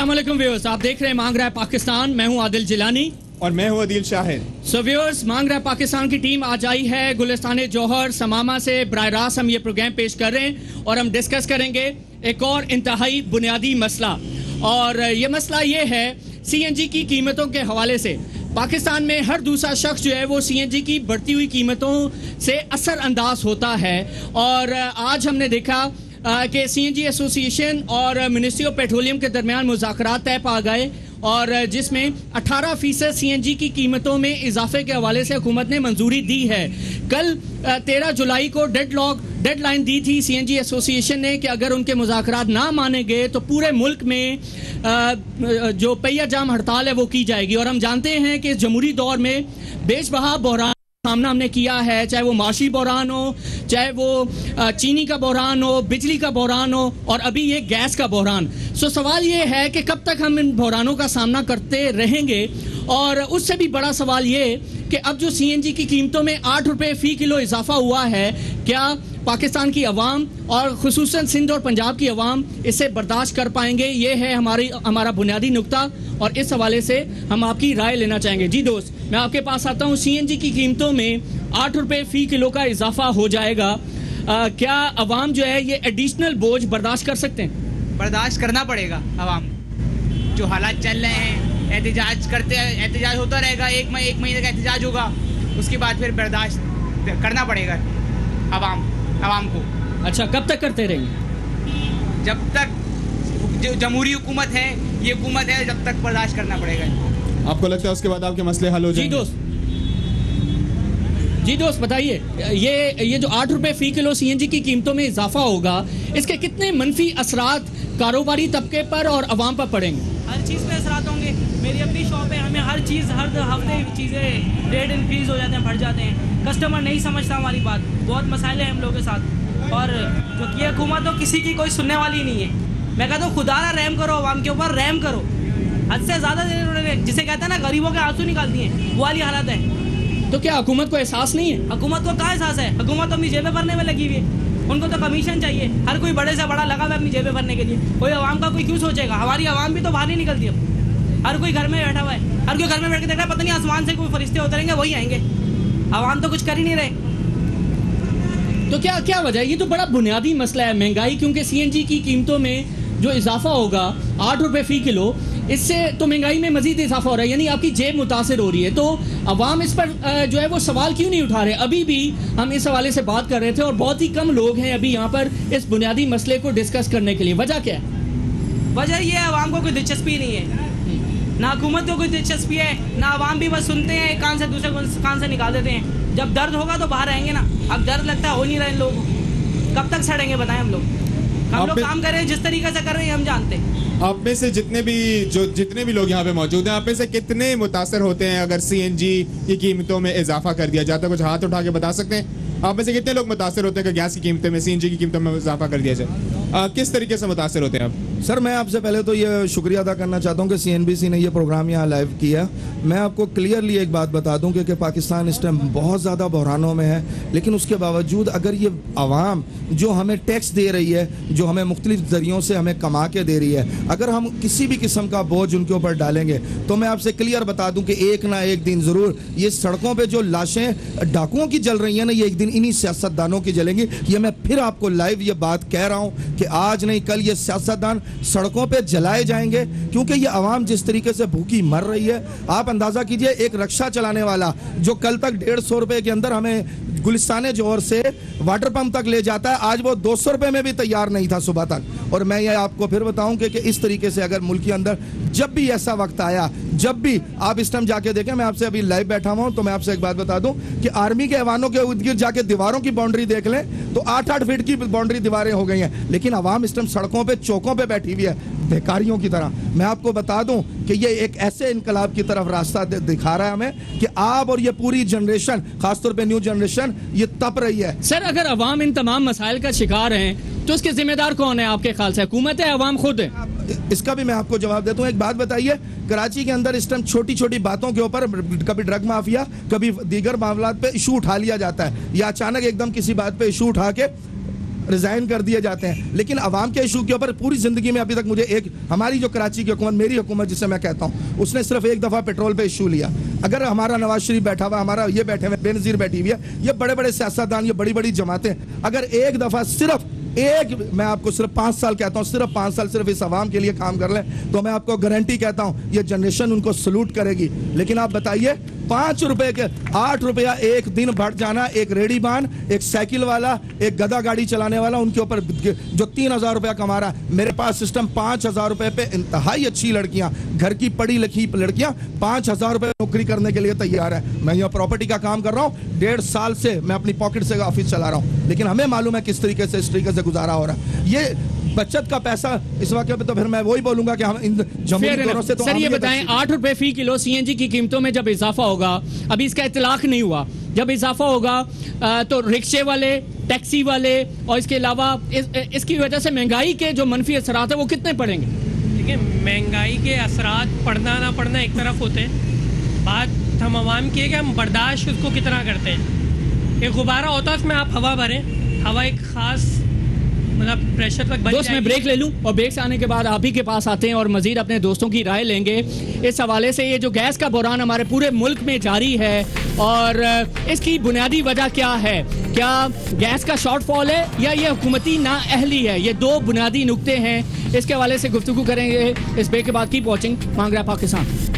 अस्सलाम वालेकुम व्यूअर्स, आप देख रहे हैं मांग रहा है पाकिस्तान। मैं हूं आदिल जिलानी और मैं हूं अदील शाहिद। सो व्यूअर्स, मांग रहा है पाकिस्तान की टीम आज आई है गुलिस्तान जौहर समामा से। बराह रास्त हम ये प्रोग्राम पेश कर रहे हैं और हम डिस्कस करेंगे एक और इंतहाई बुनियादी मसला, और ये मसला ये है CNG की कीमतों के हवाले से। पाकिस्तान में हर दूसरा शख्स जो है वो CNG की बढ़ती हुई कीमतों से असर अंदाज होता है, और आज हमने देखा कि CNG एसोसिएशन और मिनिस्ट्री ऑफ पेट्रोलियम के दरमियान मुज़ाकरात तय पा गए, और जिसमें 18% CNG की कीमतों में इजाफे के हवाले से हुकूमत ने मंजूरी दी है। कल 13 जुलाई को डेडलाइन दी थी CNG एसोसिएशन ने कि अगर उनके मुज़ाकरात ना माने गए तो पूरे मुल्क में जो पहिया जाम हड़ताल है वो की जाएगी। और हम जानते हैं कि इस जमहूरी दौर में बेशबहा बहरान सामना हमने किया है, चाहे वो माशी बहरान हो, चाहे वो चीनी का बहरान हो, बिजली का बहरान हो, और अभी ये गैस का बहरान। सो सवाल ये है कि कब तक हम इन बहरानों का सामना करते रहेंगे। और उससे भी बड़ा सवाल ये कि अब जो CNG की कीमतों में 8 रुपये फ़ी किलो इजाफा हुआ है, क्या पाकिस्तान की अवाम और खुसूसन सिंध और पंजाब की अवाम इसे बर्दाश्त कर पाएंगे? ये है हमारा बुनियादी नुक्ता, और इस हवाले से हम आपकी राय लेना चाहेंगे। जी दोस्त, मैं आपके पास आता हूँ। CNG की कीमतों में 8 रुपये फ़ी किलो का इजाफा हो जाएगा, क्या अवाम जो है ये एडिशनल बोझ बर्दाश्त कर सकते हैं? बर्दाश्त करना पड़ेगा अवाम। जो हालात चल रहे हैं, एहतजाज होता रहेगा, एक महीने का एहतजाज होगा, उसके बाद फिर बर्दाश्त करना पड़ेगा अवाम को। अच्छा, कब तक करते रहेंगे? जब तक जो जमहूरी हुकूमत है, ये हुकूमत है, जब तक बर्दाश्त करना पड़ेगा। आपको लगता है उसके बाद आपके मसले हल हो जाएंगे? जी दोस्त बताइए, ये जो 8 रुपये फ़ी किलो CNG की कीमतों में इजाफा होगा, इसके कितने मनफी असरात कारोबारी तबके पर और अवाम पर पड़ेंगे? हर चीज़ पे असरात होंगे। मेरी अपनी शॉप है, हमें हर चीज़ हर हफ्ते चीज़ें रेट इंक्रीज हो जाते हैं, बढ़ जाते हैं। कस्टमर नहीं समझता हमारी बात, बहुत मसाइले हैं हम लोगों के साथ। और क्योंकि ये हुकूमत तो किसी की कोई सुनने वाली नहीं है। मैं कहता हूँ खुदारा रहम करो, अवाम के ऊपर रहम करो। हद से ज़्यादा जिसे कहते हैं ना गरीबों के आंसू निकाल दिए, वो वाली हालत है। तो क्या हुकूमत को एहसास नहीं है? हुकूमत को कहाँ एहसास है? हुकूमत तो अपनी जेबें भरने में लगी हुई है। उनको तो कमीशन चाहिए। हर कोई बड़े से बड़ा लगा हुआ है अपनी जेबें भरने के लिए। कोई आवाम का कोई क्यों सोचेगा? हमारी आवाम भी तो बाहर नहीं निकलती अब। हर कोई घर में बैठा हुआ है, हर कोई घर में बैठ के देख रहा है, पता नहीं आसमान से कोई फरिश्ते होते रहेंगे, वही आएंगे। आवाम तो कुछ कर ही नहीं रहे। तो क्या वजह है? ये तो बड़ा बुनियादी मसला है, महंगाई। क्योंकि CNG की कीमतों में जो इजाफा होगा 8 रुपये फ़ी किलो, इससे तो महंगाई में मजीद इजाफा हो रहा है, यानी आपकी जेब मुतासिर हो रही है। तो अवाम इस पर जो है वो सवाल क्यों नहीं उठा रहे? अभी भी हम इस हवाले से बात कर रहे थे और बहुत ही कम लोग हैं अभी यहाँ पर इस बुनियादी मसले को डिस्कस करने के लिए। वजह क्या है? वजह ये है, अवाम को कोई दिलचस्पी नहीं है, ना हुकूमत को कोई दिलचस्पी है, ना अवाम भी बस सुनते हैं, एक कान से दूसरे कान से निकाल देते हैं। जब दर्द होगा तो बाहर आएंगे ना। अब दर्द लगता है हो नहीं रहा इन लोगों को। कब तक सड़ेंगे बताएं? हम लोग काम कर रहे हैं जिस तरीके से कर रहे हैं, हम जानते हैं। आप में से जितने भी लोग यहाँ पे मौजूद हैं, आप में से कितने मुतासर होते हैं अगर CNG की कीमतों में इजाफा कर दिया जाता है? कुछ हाथ उठा के बता सकते हैं? आप में से कितने लोग मुतासर होते हैं कि गैस की कीमतों में, CNG की कीमतों में इजाफा कर दिया जाए? किस तरीके से मुतासर होते हैं आप? सर, मैं आपसे पहले तो ये शुक्रिया अदा करना चाहता हूँ कि CNBC ने ये प्रोग्राम यहाँ लाइव किया। मैं आपको क्लियरली एक बात बता दूँ कि पाकिस्तान इस टाइम बहुत ज़्यादा बहरानों में है, लेकिन उसके बावजूद अगर ये आवाम जो हमें टैक्स दे रही है, जो हमें मुख्तलिफ ज़रियों से हमें कमा के दे रही है, अगर हम किसी भी किस्म का बोझ उनके ऊपर डालेंगे तो मैं आपसे क्लियर बता दूँ कि एक ना एक दिन ज़रूर ये सड़कों पर जो लाशें डाकुओं की जल रही हैं ना, ये एक दिन इन्हीं सियासतदानों की जलेंगी। ये मैं फिर आपको लाइव ये बात कह रहा हूँ कि आज नहीं कल ये सियासतदान सड़कों पे जलाए जाएंगे, क्योंकि ये आवाम जिस तरीके से भूखी मर रही है। आप अंदाजा कीजिए, एक रिक्शा चलाने वाला जो कल तक 150 रुपए के अंदर हमें गुलिस्तान जौहर से वाटर पंप तक ले जाता है, आज वो 200 रुपए में भी तैयार नहीं था सुबह तक। और मैं ये आपको फिर बताऊं कि इस तरीके से अगर मुल्क के अंदर जब भी ऐसा वक्त आया, जब भी आप इस टाइम जाके देखें, मैं आपसे अभी लाइव बैठा हुआ हूं, तो मैं आपसे एक बात बता दूं कि आर्मी के ऐवानों के इर्द गिर्द जाके दीवारों की बाउंड्री देख लें तो 8-8 फीट की बाउंड्री दीवारें हो गई हैं, लेकिन आवाम इस टाइम सड़कों पे, चौकों पे बैठी हुई है भिखारियों की तरह। मैं आपको बता दूं कि ये एक ऐसे इनकलाब की तरफ रास्ता दिखा रहा है हमें कि आप और ये पूरी जनरेशन, खासतौर पे न्यू जनरेशन, ये तप रही है। सर, अगर अवाम इन तमाम मसाइल का शिकार हैं तो इसके जिम्मेदार कौन है आपके ख्याल से? हुकूमत है, अवाम खुद है? इसका भी मैं आपको जवाब देता हूँ। एक बात बताइए, कराची के अंदर इस टाइम छोटी छोटी बातों के ऊपर कभी ड्रग माफिया, कभी दीगर मामलात पे इशू उठा लिया जाता है, या अचानक एकदम किसी बात पे इशू उठा के रिजाइन कर दिए जाते हैं, लेकिन अवाम के इशू के ऊपर पूरी जिंदगी में अभी तक मुझे एक, हमारी जो कराची की हुकूमत, मेरी हुकूमत जिसे मैं कहता हूँ, उसने सिर्फ एक दफ़ा पेट्रोल पे इशू लिया। अगर हमारा नवाज शरीफ बैठा हुआ, हमारा ये बैठे हुए बेनज़ीर बैठी हुई है, ये बड़े बड़े सियासतदान, ये बड़ी बड़ी जमातें, अगर एक दफ़ा सिर्फ एक, मैं आपको सिर्फ 5 साल कहता हूं, सिर्फ 5 साल सिर्फ इस आवाम के लिए काम कर लें, तो मैं आपको गारंटी कहता हूं ये जनरेशन उनको सलूट करेगी। लेकिन आप बताइए, 5 रुपए के 8 रुपया एक दिन बढ़ जाना, एक रेडीबान, एक साइकिल वाला, एक गधा गाड़ी चलाने वाला, उनके ऊपर जो 3000 रुपया कमा रहा है, मेरे पास सिस्टम 5000 रुपए पे इंतहाई अच्छी लड़कियां, घर की पढ़ी लिखी लड़कियां 5000 रुपए नौकरी करने के लिए तैयार है। मैं यहाँ प्रॉपर्टी का काम कर रहा हूँ, 1.5 साल से मैं अपनी पॉकेट से ऑफिस चला रहा हूँ, लेकिन हमें मालूम है किस तरीके से, इस तरीके से गुजारा हो रहा है। ये बचत का पैसा इस वक्त पे, तो फिर मैं वही बोलूंगा कि हम इन जमहूरी दौरों से तो सर ये बताएं, 8 रुपए फी किलो सीएनजी की कीमतों में जब इजाफा होगा, अभी इसका इतलाक नहीं हुआ, जब इजाफा होगा तो रिक्शे वाले, टैक्सी वाले और इसके अलावा इसकी वजह से महंगाई के जो मनफी असरात है वो कितने पड़ेंगे? देखिए, महंगाई के असरात पड़ना ना पड़ना एक तरफ होते हैं, बात हम आवाम की है कि हम बर्दाश्त उसको कितना करते हैं। एक गुब्बारा होता है, उसमें आप हवा भरें, हवा एक खास मतलब प्रेशर तक बन दोस्त मैं ब्रेक ले लूं और ब्रेक से आने के बाद आप ही के पास आते हैं और मजीद अपने दोस्तों की राय लेंगे इस हवाले से। ये जो गैस का बहरान हमारे पूरे मुल्क में जारी है और इसकी बुनियादी वजह क्या है? क्या गैस का शॉर्टफॉल है या ये हुकूमती नाअहली है? ये 2 बुनियादी नुक्ते हैं, इसके हवाले से गुफ्तगू करेंगे इस ब्रेक के बाद। कीप वॉचिंग मांग रहा पाकिस्तान।